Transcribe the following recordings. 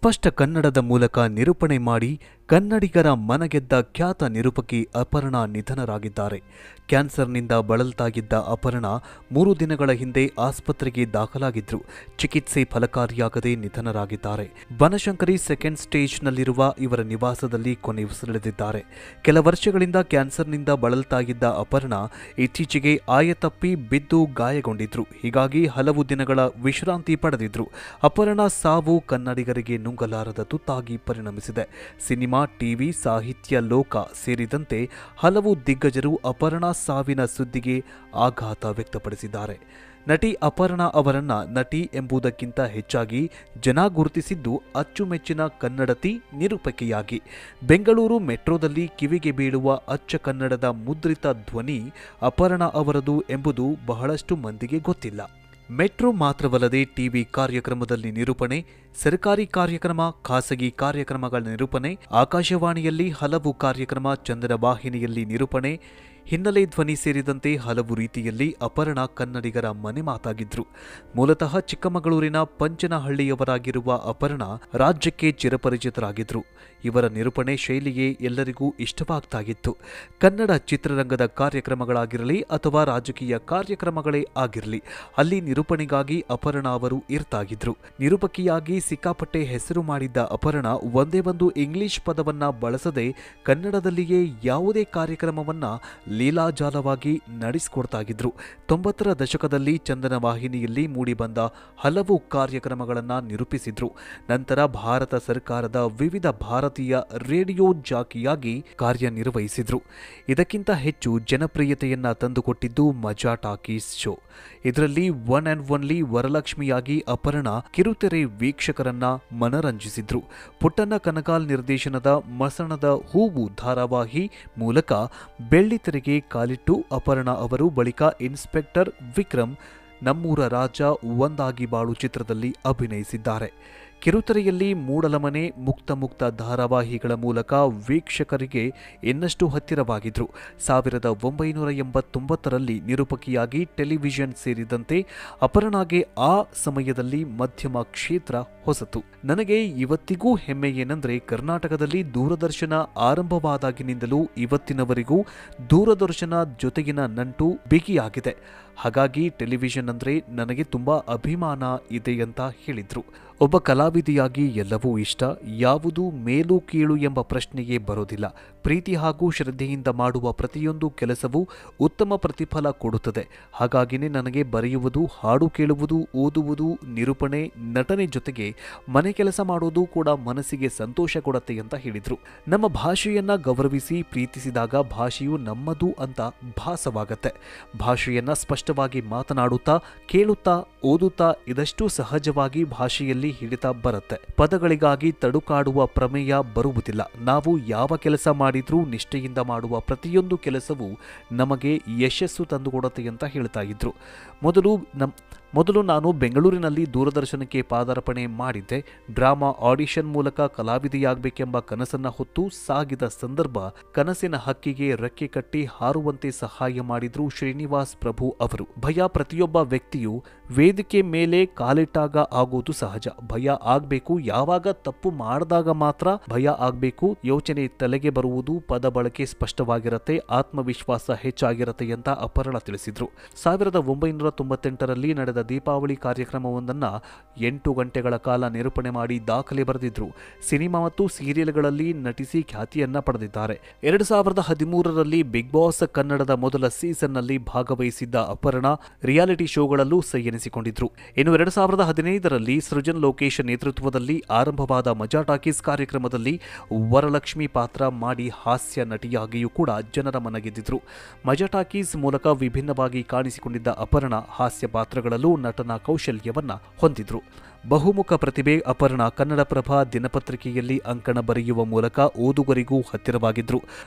ಅಸ್ಪಷ್ಟ ಕನ್ನಡದ ಮೂಲಕ ನಿರೂಪಣೆ ಮಾಡಿ ಕನ್ನಡಿಗರ ಮನಗೆದ್ದ ಖ್ಯಾತ ನಿರೂಪಕಿ ಅಪರ್ಣಾ ನಿಧನರಾಗಿದ್ದಾರೆ. ಕ್ಯಾನ್ಸರ್ನಿಂದ ಬಳಲ್ತಾಗಿದ್ದ ಅಪರ್ಣಾ 3 ದಿನಗಳ ಹಿಂದೆ ಆಸ್ಪತ್ರೆಗೆ ದಾಖಲಾಗಿದ್ರು. ಚಿಕಿತ್ಸೆ ಫಲಕಾರಿಯಾಗದೆ ನಿಧನರಾಗಿದ್ದಾರೆ. ಬನಶಂಕರಿ ಸೆಕೆಂಡ್ ಸ್ಟೇಜ್ನಲ್ಲಿರುವ ಇವರ ನಿವಾಸದಲ್ಲಿ ಕೊನೆಯುಸಿರೆಳೆದಿದ್ದಾರೆ. ಕೆಲ ವರ್ಷಗಳಿಂದ ಕ್ಯಾನ್ಸರ್ನಿಂದ ಬಳಲ್ತಾಗಿದ್ದ ಅಪರ್ಣಾ ಇತ್ತೀಚೆಗೆ ಆಯತಪ್ಪಿ ಬಿದ್ದು ಗಾಯಗೊಂಡಿದ್ರು. ಹೀಗಾಗಿ ಹಲವು ದಿನಗಳ ವಿಶ್ರಾಂತಿ ಪಡೆದಿದ್ರು. ಅಪರ್ಣಾ ಸಾವು ಕನ್ನಡಿಗರಿಗೆ ನುಂಗಲಾರದ ತುತ್ತಾಗಿ ಪರಿಣಮಿಸಿದೆ. ಸಿನಿಮಾ, ಟಿವಿ, ಸಾಹಿತ್ಯ ಲೋಕ ಸೇರಿದಂತೆ ಹಲವು ದಿಗ್ಗಜರು ಅಪರ್ಣಾ ಸಾವಿನ ಸುದ್ದಿಗೆ ಆಘಾತ ವ್ಯಕ್ತಪಡಿಸಿದ್ದಾರೆ. ನಟಿ ಅಪರ್ಣಾ ಅವರನ್ನ ನಟಿ ಎಂಬುದಕ್ಕಿಂತ ಹೆಚ್ಚಾಗಿ ಜನ ಗುರುತಿಸಿದ್ದು ಅಚ್ಚುಮೆಚ್ಚಿನ ಕನ್ನಡತಿ ನಿರೂಪಕಿಯಾಗಿ. ಬೆಂಗಳೂರು ಮೆಟ್ರೋದಲ್ಲಿ ಕಿವಿಗೆ ಬೀಳುವ ಅಚ್ಚ ಕನ್ನಡದ ಮುದ್ರಿತ ಧ್ವನಿ ಅಪರ್ಣಾ ಅವರದು ಎಂಬುದು ಬಹಳಷ್ಟು ಮಂದಿಗೆ ಗೊತ್ತಿಲ್ಲ. ಮೆಟ್ರೋ ಮಾತ್ರವಲ್ಲದೆ ಟಿವಿ ಕಾರ್ಯಕ್ರಮದಲ್ಲಿ ನಿರೂಪಣೆ, ಸರ್ಕಾರಿ ಕಾರ್ಯಕ್ರಮ, ಖಾಸಗಿ ಕಾರ್ಯಕ್ರಮಗಳ ನಿರೂಪಣೆ, ಆಕಾಶವಾಣಿಯಲ್ಲಿ ಹಲವು ಕಾರ್ಯಕ್ರಮ, ಚಂದನ ವಾಹಿನಿಯಲ್ಲಿ ನಿರೂಪಣೆ, ಹಿನ್ನೆಲೆ ಧ್ವನಿ ಸೇರಿದಂತೆ ಹಲವು ರೀತಿಯಲ್ಲಿ ಅಪರ್ಣಾ ಕನ್ನಡಿಗರ ಮನೆ ಮಾತಾಗಿದ್ರು. ಮೂಲತಃ ಚಿಕ್ಕಮಗಳೂರಿನ ಪಂಚನಹಳ್ಳಿಯವರಾಗಿರುವ ಅಪರ್ಣಾ ರಾಜ್ಯಕ್ಕೆ ಚಿರಪರಿಚಿತರಾಗಿದ್ರು. ಇವರ ನಿರೂಪಣೆ ಶೈಲಿಯೇ ಎಲ್ಲರಿಗೂ ಇಷ್ಟವಾಗ್ತಾಗಿತ್ತು. ಕನ್ನಡ ಚಿತ್ರರಂಗದ ಕಾರ್ಯಕ್ರಮಗಳಾಗಿರಲಿ ಅಥವಾ ರಾಜಕೀಯ ಕಾರ್ಯಕ್ರಮಗಳೇ ಆಗಿರಲಿ, ಅಲ್ಲಿ ನಿರೂಪಣೆಗಾಗಿ ಅಪರ್ಣಾ ಅವರು ಇರ್ತಾಗಿದ್ರು. ನಿರೂಪಕಿಯಾಗಿ ಸಿಕ್ಕಾಪಟ್ಟೆ ಹೆಸರು ಮಾಡಿದ್ದ ಅಪರ್ಣಾ ಒಂದೇ ಒಂದು ಇಂಗ್ಲಿಷ್ ಪದವನ್ನ ಬಳಸದೆ ಕನ್ನಡದಲ್ಲಿಯೇ ಯಾವುದೇ ಕಾರ್ಯಕ್ರಮವನ್ನ ಲೀಲಾಜಾಲವಾಗಿ ನಡೆಸಿಕೊಡ್ತಾಗಿದ್ರು. 90ರ ದಶಕದಲ್ಲಿ ಚಂದನ ವಾಹಿನಿಯಲ್ಲಿ ಮೂಡಿಬಂದ ಹಲವು ಕಾರ್ಯಕ್ರಮಗಳನ್ನು ನಿರೂಪಿಸಿದ್ರು. ನಂತರ ಭಾರತ ಸರ್ಕಾರದ ವಿವಿಧ ಭಾರತೀಯ ರೇಡಿಯೋ ಜಾಕಿಯಾಗಿ ಕಾರ್ಯನಿರ್ವಹಿಸಿದ್ರು. ಇದಕ್ಕಿಂತ ಹೆಚ್ಚು ಜನಪ್ರಿಯತೆಯನ್ನ ತಂದುಕೊಟ್ಟಿದ್ದು ಮಜಾ ಟಾಕೀಸ್ ಶೋ. ಇದರಲ್ಲಿ ಒನ್ ಅಂಡ್ ಒನ್ಲಿ ವರಲಕ್ಷ್ಮಿಯಾಗಿ ಅಪರ್ಣಾ ಕಿರುತೆರೆ ವೀಕ್ಷಕರನ್ನ ಮನರಂಜಿಸಿದ್ರು. ಪುಟ್ಟಣ್ಣ ಕನಕಾಲ್ ನಿರ್ದೇಶನದ ಮಸಣದ ಹೂವು ಧಾರಾವಾಹಿ ಮೂಲಕ ಬೆಳ್ಳಿತೆರೆಗೆ ಕಾಲಿಟ್ಟು ಅಪರ್ಣಾ ಅವರು ಬಳಿಕ ಇನ್ಸ್ಪೆಕ್ಟರ್ ವಿಕ್ರಮ್, ನಮ್ಮೂರ ರಾಜ, ಒಂದಾಗಿ ಬಾಳು ಚಿತ್ರದಲ್ಲಿ ಅಭಿನಯಿಸಿದ್ದಾರೆ. ಕಿರುತೆರೆಯಲ್ಲಿ ಮೂಡಲಮನೆ, ಮುಕ್ತ ಧಾರಾವಾಹಿಗಳ ಮೂಲಕ ವೀಕ್ಷಕರಿಗೆ ಇನ್ನಷ್ಟು ಹತ್ತಿರವಾಗಿದ್ರು. 1989ರಲ್ಲಿ ನಿರೂಪಕಿಯಾಗಿ ಟೆಲಿವಿಷನ್ ಸೇರಿದಂತೆ ಅಪರ್ಣಾಗೆ ಆ ಸಮಯದಲ್ಲಿ ಮಧ್ಯಮ ಕ್ಷೇತ್ರ ಹೊಸತು. ನನಗೆ ಇವತ್ತಿಗೂ ಹೆಮ್ಮೆ ಏನಂದ್ರೆ ಕರ್ನಾಟಕದಲ್ಲಿ ದೂರದರ್ಶನ ಆರಂಭವಾದಾಗಿನಿಂದಲೂ ಇವತ್ತಿನವರೆಗೂ ದೂರದರ್ಶನ ಜೊತೆಗಿನ ನಂಟು ಬಿಗಿಯಾಗಿದೆ. ಹಾಗಾಗಿ ಟೆಲಿವಿಷನ್ ಅಂದ್ರೆ ನನಗೆ ತುಂಬಾ ಅಭಿಮಾನ ಇದೆ ಅಂತ ಹೇಳಿದ್ರು. ಒಬ್ಬ ಕಲಾವಿದೆಯಾಗಿ ಎಲ್ಲವೂ ಇಷ್ಟ, ಯಾವುದು ಮೇಲು ಕೀಳು ಎಂಬ ಪ್ರಶ್ನೆಯೇ ಬರೋದಿಲ್ಲ. ಪ್ರೀತಿ ಹಾಗೂ ಶ್ರದ್ಧೆಯಿಂದ ಮಾಡುವ ಪ್ರತಿಯೊಂದು ಕೆಲಸವೂ ಉತ್ತಮ ಪ್ರತಿಫಲ ಕೊಡುತ್ತದೆ. ಹಾಗಾಗಿನೇ ನನಗೆ ಬರೆಯುವುದು, ಹಾಡು ಕೇಳುವುದು, ಓದುವುದು, ನಿರೂಪಣೆ, ನಟನೆ ಜೊತೆಗೆ ಮನೆ ಕೆಲಸ ಮಾಡೋದು ಕೂಡ ಮನಸ್ಸಿಗೆ ಸಂತೋಷ ಕೊಡುತ್ತೆ ಅಂತ ಹೇಳಿದ್ರು. ನಮ್ಮ ಭಾಷೆಯನ್ನ ಗೌರವಿಸಿ ಪ್ರೀತಿಸಿದಾಗ ಭಾಷೆಯು ನಮ್ಮದು ಅಂತ ಭಾಸವಾಗತ್ತೆ. ಭಾಷೆಯನ್ನ ಸ್ಪಷ್ಟವಾಗಿ ಮಾತನಾಡುತ್ತಾ, ಕೇಳುತ್ತಾ, ಓದುತ್ತಾ ಇದಷ್ಟು ಸಹಜವಾಗಿ ಭಾಷೆಯಲ್ಲಿ ಹಿಡಿತ ಬರುತ್ತೆ. ಪದಗಳಿಗಾಗಿ ತಡುಕಾಡುವ ಪ್ರಮೇಯ ಬರುವುದಿಲ್ಲ. ನಾವು ಯಾವ ಕೆಲಸ ಮಾಡಿದ್ರೂ ನಿಷ್ಠೆಯಿಂದ ಮಾಡುವ ಪ್ರತಿಯೊಂದು ಕೆಲಸವೂ ನಮಗೆ ಯಶಸ್ಸು ತಂದುಕೊಡುತ್ತೆ ಅಂತ ಹೇಳ್ತಾ ಇದ್ರು. ಮೊದಲು ನಾನು ಬೆಂಗಳೂರಿನಲ್ಲಿ ದೂರದರ್ಶನಕ್ಕೆ ಪಾದಾರ್ಪಣೆ ಮಾಡಿದ್ದೆ. ಡ್ರಾಮಾ ಆಡಿಷನ್ ಮೂಲಕ ಕಲಾವಿದೆಯಾಗಬೇಕೆಂಬ ಕನಸನ್ನ ಹೊತ್ತು ಸಾಗಿದ ಸಂದರ್ಭ, ಕನಸಿನ ಹಕ್ಕಿಗೆ ರೆಕ್ಕೆ ಕಟ್ಟಿ ಹಾರುವಂತೆ ಸಹಾಯ ಮಾಡಿದ್ರು ಶ್ರೀನಿವಾಸ್ ಪ್ರಭು ಅವರು. ಭಯ ಪ್ರತಿಯೊಬ್ಬ ವ್ಯಕ್ತಿಯು ವೇದಿಕೆ ಮೇಲೆ ಕಾಲಿಟ್ಟಾಗ ಆಗೋದು ಸಹಜ. ಭಯ ಆಗ್ಬೇಕು, ಯಾವಾಗ ತಪ್ಪು ಮಾಡಿದಾಗ ಮಾತ್ರ ಭಯ ಆಗ್ಬೇಕು. ಯೋಚನೆ ತಲೆಗೆ ಬರುವುದು, ಪದ ಬಳಕೆ ಸ್ಪಷ್ಟವಾಗಿರತ್ತೆ, ಆತ್ಮವಿಶ್ವಾಸ ಹೆಚ್ಚಾಗಿರತ್ತೆ ಅಂತ ಅಪರ್ಣಾ ತಿಳಿಸಿದ್ರು. 1998ರಲ್ಲಿ ನಡೆದ ದೀಪಾವಳಿ ಕಾರ್ಯಕ್ರಮವೊಂದನ್ನು 8 ಗಂಟೆಗಳ ಕಾಲ ನಿರೂಪಣೆ ಮಾಡಿ ದಾಖಲೆ ಬರೆದಿದ್ರು. ಸಿನಿಮಾ ಮತ್ತು ಸೀರಿಯಲ್ಗಳಲ್ಲಿ ನಟಿಸಿ ಖ್ಯಾತಿಯನ್ನ ಪಡೆದಿದ್ದಾರೆ. 2013ರಲ್ಲಿ ಬಿಗ್ ಬಾಸ್ ಕನ್ನಡದ ಮೊದಲ ಸೀಸನ್ನಲ್ಲಿ ಭಾಗವಹಿಸಿದ್ದ ಅಪರ್ಣಾ ರಿಯಾಲಿಟಿ ಶೋಗಳಲ್ಲೂ ಸೈ ಎನಿಸಿಕೊಂಡಿದ್ರು. ಇನ್ನು 2015ರಲ್ಲಿ ಸೃಜನ್ ಲೋಕೇಶ್ ನೇತೃತ್ವದಲ್ಲಿ ಆರಂಭವಾದ ಮಜಾ ಟಾಕೀಸ್ ಕಾರ್ಯಕ್ರಮದಲ್ಲಿ ವರಲಕ್ಷ್ಮಿ ಪಾತ್ರ ಮಾಡಿ ಹಾಸ್ಯ ನಟಿಯಾಗಿಯೂ ಕೂಡ ಜನರ ಮನಗೆದ್ದಿದ್ರು. ಮಜಾ ಟಾಕೀಸ್ ಮೂಲಕ ವಿಭಿನ್ನವಾಗಿ ಕಾಣಿಸಿಕೊಂಡಿದ್ದ ಅಪರ್ಣಾ ಹಾಸ್ಯ ಪಾತ್ರಗಳಲ್ಲೂ ನಟನ ಕೌಶಲ್ಯವನ್ನ ಹೊಂದಿದ್ರು. ಬಹುಮುಖ ಪ್ರತಿಭೆ ಅಪರ್ಣಾ ಕನ್ನಡಪ್ರಭ ದಿನಪತ್ರಿಕೆಯಲ್ಲಿ ಅಂಕಣ ಬರೆಯುವ ಮೂಲಕ ಓದುಗರಿಗೂ ಹತ್ತಿರವಾಗಿದ್ರು.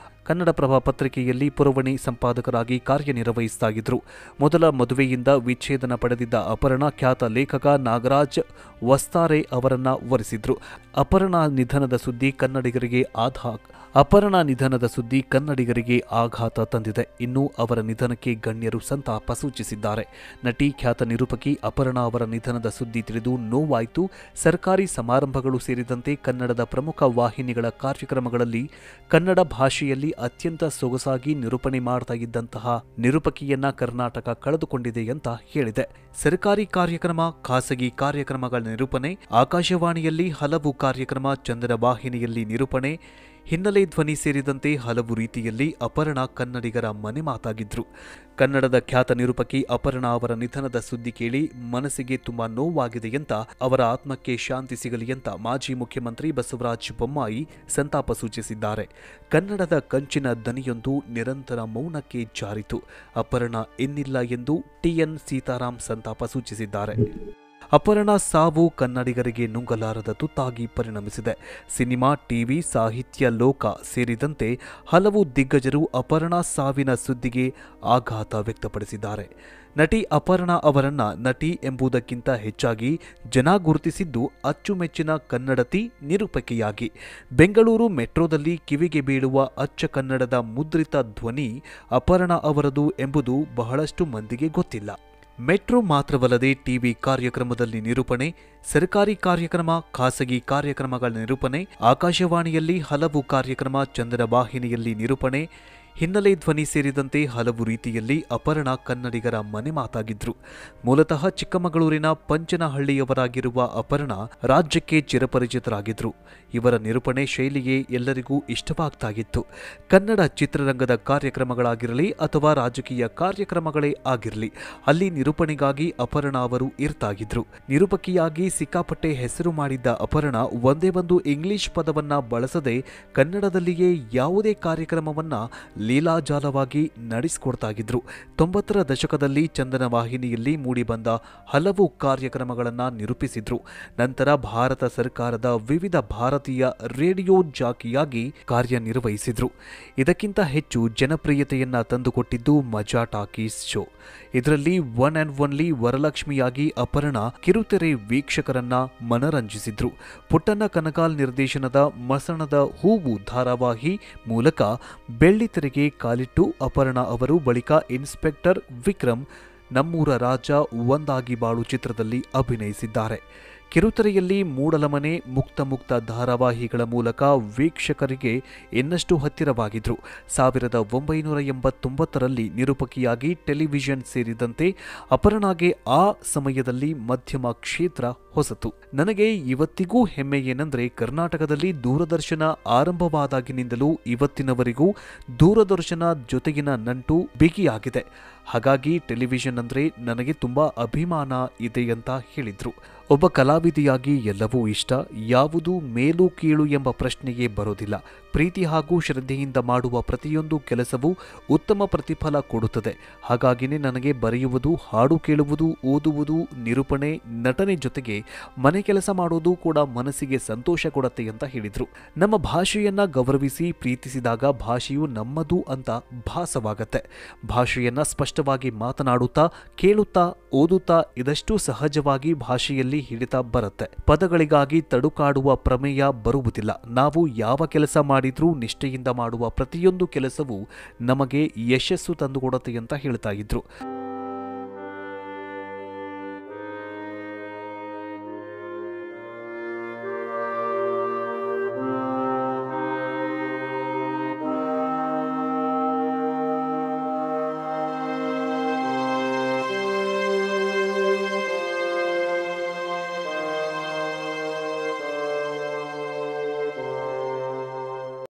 ಕನ್ನಡಪ್ರಭ ಪತ್ರಿಕೆಯಲ್ಲಿ ಪುರವಣಿ ಸಂಪಾದಕರಾಗಿ ಕಾರ್ಯನಿರ್ವಹಿಸುತ್ತಿದ್ರು. ಮೊದಲ ಮದುವೆಯಿಂದ ವಿಚ್ಛೇದನ ಪಡೆದಿದ್ದ ಅಪರ್ಣಾ ಖ್ಯಾತ ಲೇಖಕ ನಾಗರಾಜ್ ವಸ್ತಾರೆ ಅವರನ್ನ ವರಿಸಿದ್ರು. ಅಪರ್ಣಾ ನಿಧನದ ಸುದ್ದಿ ಕನ್ನಡಿಗರಿಗೆ ಆಘಾತ ತಂದಿದೆ. ಇನ್ನು ಅವರ ನಿಧನಕ್ಕೆ ಗಣ್ಯರು ಸಂತಾಪ ಸೂಚಿಸಿದ್ದಾರೆ. ನಟಿ, ಖ್ಯಾತ ನಿರೂಪಕಿ ಅಪರ್ಣಾ ಅವರ ನಿಧನದ ಸುದ್ದಿ ತಿಳಿದು ನೋವು ನೋವಾಯಿತು. ಸರ್ಕಾರಿ ಸಮಾರಂಭಗಳು ಸೇರಿದಂತೆ ಕನ್ನಡದ ಪ್ರಮುಖ ವಾಹಿನಿಗಳ ಕಾರ್ಯಕ್ರಮಗಳಲ್ಲಿ ಕನ್ನಡ ಭಾಷೆಯಲ್ಲಿ ಅತ್ಯಂತ ಸೊಗಸಾಗಿ ನಿರೂಪಣೆ ಮಾಡ್ತಾ ಇದ್ದಂತಹ ನಿರೂಪಕಿಯನ್ನ ಕರ್ನಾಟಕ ಕಳೆದುಕೊಂಡಿದೆ ಅಂತ ಹೇಳಿದೆ. ಸರ್ಕಾರಿ ಕಾರ್ಯಕ್ರಮ, ಖಾಸಗಿ ಕಾರ್ಯಕ್ರಮಗಳ ನಿರೂಪಣೆ, ಆಕಾಶವಾಣಿಯಲ್ಲಿ ಹಲವು ಕಾರ್ಯಕ್ರಮ, ಚಂದನ ವಾಹಿನಿಯಲ್ಲಿ ನಿರೂಪಣೆ, ಹಿನ್ನೆಲೆ ಧ್ವನಿ ಸೇರಿದಂತೆ ಹಲವು ರೀತಿಯಲ್ಲಿ ಅಪರ್ಣಾ ಕನ್ನಡಿಗರ ಮನೆ ಮಾತಾಗಿದ್ರು. ಕನ್ನಡದ ಖ್ಯಾತ ನಿರೂಪಕಿ ಅಪರ್ಣಾ ಅವರ ನಿಧನದ ಸುದ್ದಿ ಕೇಳಿ ಮನಸ್ಸಿಗೆ ತುಂಬಾ ನೋವಾಗಿದೆ ಅಂತ, ಅವರ ಆತ್ಮಕ್ಕೆ ಶಾಂತಿ ಸಿಗಲಿ ಅಂತ ಮಾಜಿ ಮುಖ್ಯಮಂತ್ರಿ ಬಸವರಾಜ ಬೊಮ್ಮಾಯಿ ಸಂತಾಪ ಸೂಚಿಸಿದ್ದಾರೆ. ಕನ್ನಡದ ಕಂಚಿನ ದನಿಯೊಂದು ನಿರಂತರ ಮೌನಕ್ಕೆ ಜಾರಿತು. ಅಪರ್ಣಾ ಇನ್ನಿಲ್ಲ ಎಂದು ಟಿಎನ್ ಸೀತಾರಾಮ್ ಸಂತಾಪ ಸೂಚಿಸಿದ್ದಾರೆ. ಅಪರ್ಣಾ ಸಾವು ಕನ್ನಡಿಗರಿಗೆ ನುಂಗಲಾರದ ತುತ್ತಾಗಿ ಪರಿಣಮಿಸಿದೆ. ಸಿನಿಮಾ, ಟಿವಿ, ಸಾಹಿತ್ಯ ಲೋಕ ಸೇರಿದಂತೆ ಹಲವು ದಿಗ್ಗಜರು ಅಪರ್ಣಾ ಸಾವಿನ ಸುದ್ದಿಗೆ ಆಘಾತ ವ್ಯಕ್ತಪಡಿಸಿದ್ದಾರೆ. ನಟಿ ಅಪರ್ಣಾ ಅವರನ್ನ ನಟಿ ಎಂಬುದಕ್ಕಿಂತ ಹೆಚ್ಚಾಗಿ ಜನ ಗುರುತಿಸಿದ್ದು ಅಚ್ಚುಮೆಚ್ಚಿನ ಕನ್ನಡತಿ ನಿರೂಪಕಿಯಾಗಿ. ಬೆಂಗಳೂರು ಮೆಟ್ರೋದಲ್ಲಿ ಕಿವಿಗೆ ಬೀಳುವ ಅಚ್ಚ ಕನ್ನಡದ ಮುದ್ರಿತ ಧ್ವನಿ ಅಪರ್ಣಾ ಅವರದು ಎಂಬುದು ಬಹಳಷ್ಟು ಮಂದಿಗೆ ಗೊತ್ತಿಲ್ಲ. ಮೆಟ್ರೋ ಮಾತ್ರವಲ್ಲದೆ ಟಿವಿ ಕಾರ್ಯಕ್ರಮದಲ್ಲಿ ನಿರೂಪಣೆ, ಸರ್ಕಾರಿ ಕಾರ್ಯಕ್ರಮ, ಖಾಸಗಿ ಕಾರ್ಯಕ್ರಮಗಳ ನಿರೂಪಣೆ, ಆಕಾಶವಾಣಿಯಲ್ಲಿ ಹಲವು ಕಾರ್ಯಕ್ರಮ, ಚಂದನ ವಾಹಿನಿಯಲ್ಲಿ ನಿರೂಪಣೆ, ಹಿನ್ನೆಲೆ ಧ್ವನಿ ಸೇರಿದಂತೆ ಹಲವು ರೀತಿಯಲ್ಲಿ ಅಪರ್ಣಾ ಕನ್ನಡಿಗರ ಮನೆ ಮಾತಾಗಿದ್ರು. ಮೂಲತಃ ಚಿಕ್ಕಮಗಳೂರಿನ ಪಂಚನಹಳ್ಳಿಯವರಾಗಿರುವ ಅಪರ್ಣಾ ರಾಜ್ಯಕ್ಕೆ ಚಿರಪರಿಚಿತರಾಗಿದ್ರು. ಇವರ ನಿರೂಪಣೆ ಶೈಲಿಯೇ ಎಲ್ಲರಿಗೂ ಇಷ್ಟವಾಗ್ತಾ ಇತ್ತು. ಕನ್ನಡ ಚಿತ್ರರಂಗದ ಕಾರ್ಯಕ್ರಮಗಳಾಗಿರಲಿ ಅಥವಾ ರಾಜಕೀಯ ಕಾರ್ಯಕ್ರಮಗಳೇ ಆಗಿರಲಿ, ಅಲ್ಲಿ ನಿರೂಪಣೆಗಾಗಿ ಅಪರ್ಣಾ ಅವರು ಇರ್ತಾಗಿದ್ರು. ನಿರೂಪಕಿಯಾಗಿ ಸಿಕ್ಕಾಪಟ್ಟೆ ಹೆಸರು ಮಾಡಿದ್ದ ಅಪರ್ಣಾ ಒಂದೇ ಒಂದು ಇಂಗ್ಲಿಷ್ ಪದವನ್ನ ಬಳಸದೆ ಕನ್ನಡದಲ್ಲಿಯೇ ಯಾವುದೇ ಕಾರ್ಯಕ್ರಮವನ್ನ ಲೀಲಾಜಾಲವಾಗಿ ನಡೆಸಿಕೊಡ್ತಾಗಿದ್ರು. 90ರ ದಶಕದಲ್ಲಿ ಚಂದನ ವಾಹಿನಿಯಲ್ಲಿ ಮೂಡಿಬಂದ ಹಲವು ಕಾರ್ಯಕ್ರಮಗಳನ್ನು ನಿರೂಪಿಸಿದ್ರು. ನಂತರ ಭಾರತ ಸರ್ಕಾರದ ವಿವಿಧ ಭಾರತೀಯ ರೇಡಿಯೋ ಜಾಕಿಯಾಗಿ ಕಾರ್ಯನಿರ್ವಹಿಸಿದ್ರು. ಇದಕ್ಕಿಂತ ಹೆಚ್ಚು ಜನಪ್ರಿಯತೆಯನ್ನ ತಂದುಕೊಟ್ಟಿದ್ದು ಮಜಾ ಟಾಕೀಸ್ ಶೋ. ಇದರಲ್ಲಿ ಒನ್ ಅಂಡ್ ಒನ್ಲಿ ವರಲಕ್ಷ್ಮಿಯಾಗಿ ಅಪರ್ಣಾ ಕಿರುತೆರೆ ವೀಕ್ಷಕರನ್ನ ಮನರಂಜಿಸಿದ್ರು. ಪುಟ್ಟಣ್ಣ ಕನಗಾಲ್ ನಿರ್ದೇಶನದ ಮಸಣದ ಹೂವು ಧಾರಾವಾಹಿ ಮೂಲಕ ಬೆಳ್ಳಿತೆರೆಗೆ ಕಾಲಿಟ್ಟು ಅಪರ್ಣಾ ಅವರು ಬಳಿಕ ಇನ್ಸ್ಪೆಕ್ಟರ್ ವಿಕ್ರಮ್, ನಮ್ಮೂರ ರಾಜ, ಒಂದಾಗಿ ಬಾಳು ಚಿತ್ರದಲ್ಲಿ ಅಭಿನಯಿಸಿದ್ದಾರೆ. ಕಿರುತೆರೆಯಲ್ಲಿ ಮೂಡಲಮನೆ, ಮುಕ್ತ ಧಾರಾವಾಹಿಗಳ ಮೂಲಕ ವೀಕ್ಷಕರಿಗೆ ಇನ್ನಷ್ಟು ಹತ್ತಿರವಾಗಿದ್ರು. 1989ರಲ್ಲಿ ನಿರೂಪಕಿಯಾಗಿ ಟೆಲಿವಿಷನ್ ಸೇರಿದಂತೆ ಅಪರ್ಣಾಗೆ ಆ ಸಮಯದಲ್ಲಿ ಮಧ್ಯಮ ಕ್ಷೇತ್ರ ಹೊಸತು. ನನಗೆ ಇವತ್ತಿಗೂ ಹೆಮ್ಮೆ ಏನಂದ್ರೆ ಕರ್ನಾಟಕದಲ್ಲಿ ದೂರದರ್ಶನ ಆರಂಭವಾದಾಗಿನಿಂದಲೂ ಇವತ್ತಿನವರೆಗೂ ದೂರದರ್ಶನ ಜೊತೆಗಿನ ನಂಟು ಬಿಗಿಯಾಗಿದೆ. ಹಾಗಾಗಿ ಟೆಲಿವಿಷನ್ ಅಂದ್ರೆ ನನಗೆ ತುಂಬಾ ಅಭಿಮಾನ ಇದೆ ಅಂತ ಹೇಳಿದ್ರು. ಒಬ್ಬ ಕಲಾವಿದೆಯಾಗಿ ಎಲ್ಲವೂ ಇಷ್ಟ, ಯಾವುದು ಮೇಲು ಕೀಳು ಎಂಬ ಪ್ರಶ್ನೆಯೇ ಬರೋದಿಲ್ಲ. ಪ್ರೀತಿ ಹಾಗೂ ಶ್ರದ್ಧೆಯಿಂದ ಮಾಡುವ ಪ್ರತಿಯೊಂದು ಕೆಲಸವೂ ಉತ್ತಮ ಪ್ರತಿಫಲ ಕೊಡುತ್ತದೆ. ಹಾಗಾಗಿನೇ ನನಗೆ ಬರೆಯುವುದು, ಹಾಡು ಕೇಳುವುದು, ಓದುವುದು, ನಿರೂಪಣೆ, ನಟನೆ ಜೊತೆಗೆ ಮನೆ ಕೆಲಸ ಮಾಡೋದು ಕೂಡ ಮನಸ್ಸಿಗೆ ಸಂತೋಷ ಕೊಡುತ್ತೆ ಅಂತ ಹೇಳಿದ್ರು. ನಮ್ಮ ಭಾಷೆಯನ್ನ ಗೌರವಿಸಿ ಪ್ರೀತಿಸಿದಾಗ ಭಾಷೆಯು ನಮ್ಮದು ಅಂತ ಭಾಸವಾಗತ್ತೆ. ಭಾಷೆಯನ್ನ ಸ್ಪಷ್ಟವಾಗಿ ಮಾತನಾಡುತ್ತಾ, ಕೇಳುತ್ತಾ, ಓದುತ್ತಾ ಇದಷ್ಟು ಸಹಜವಾಗಿ ಭಾಷೆಯಲ್ಲಿ ಹಿಡಿತಾ ಬರುತ್ತೆ. ಪದಗಳಿಗಾಗಿ ತಡುಕಾಡುವ ಪ್ರಮೇಯ ಬರುವುದಿಲ್ಲ. ನಾವು ಯಾವ ಕೆಲಸ ಮಾಡಿದ್ರೂ ನಿಷ್ಠೆಯಿಂದ ಮಾಡುವ ಪ್ರತಿಯೊಂದು ಕೆಲಸವೂ ನಮಗೆ ಯಶಸ್ಸು ತಂದುಕೊಡುತ್ತೆ ಅಂತ ಹೇಳ್ತಾ ಇದ್ರು.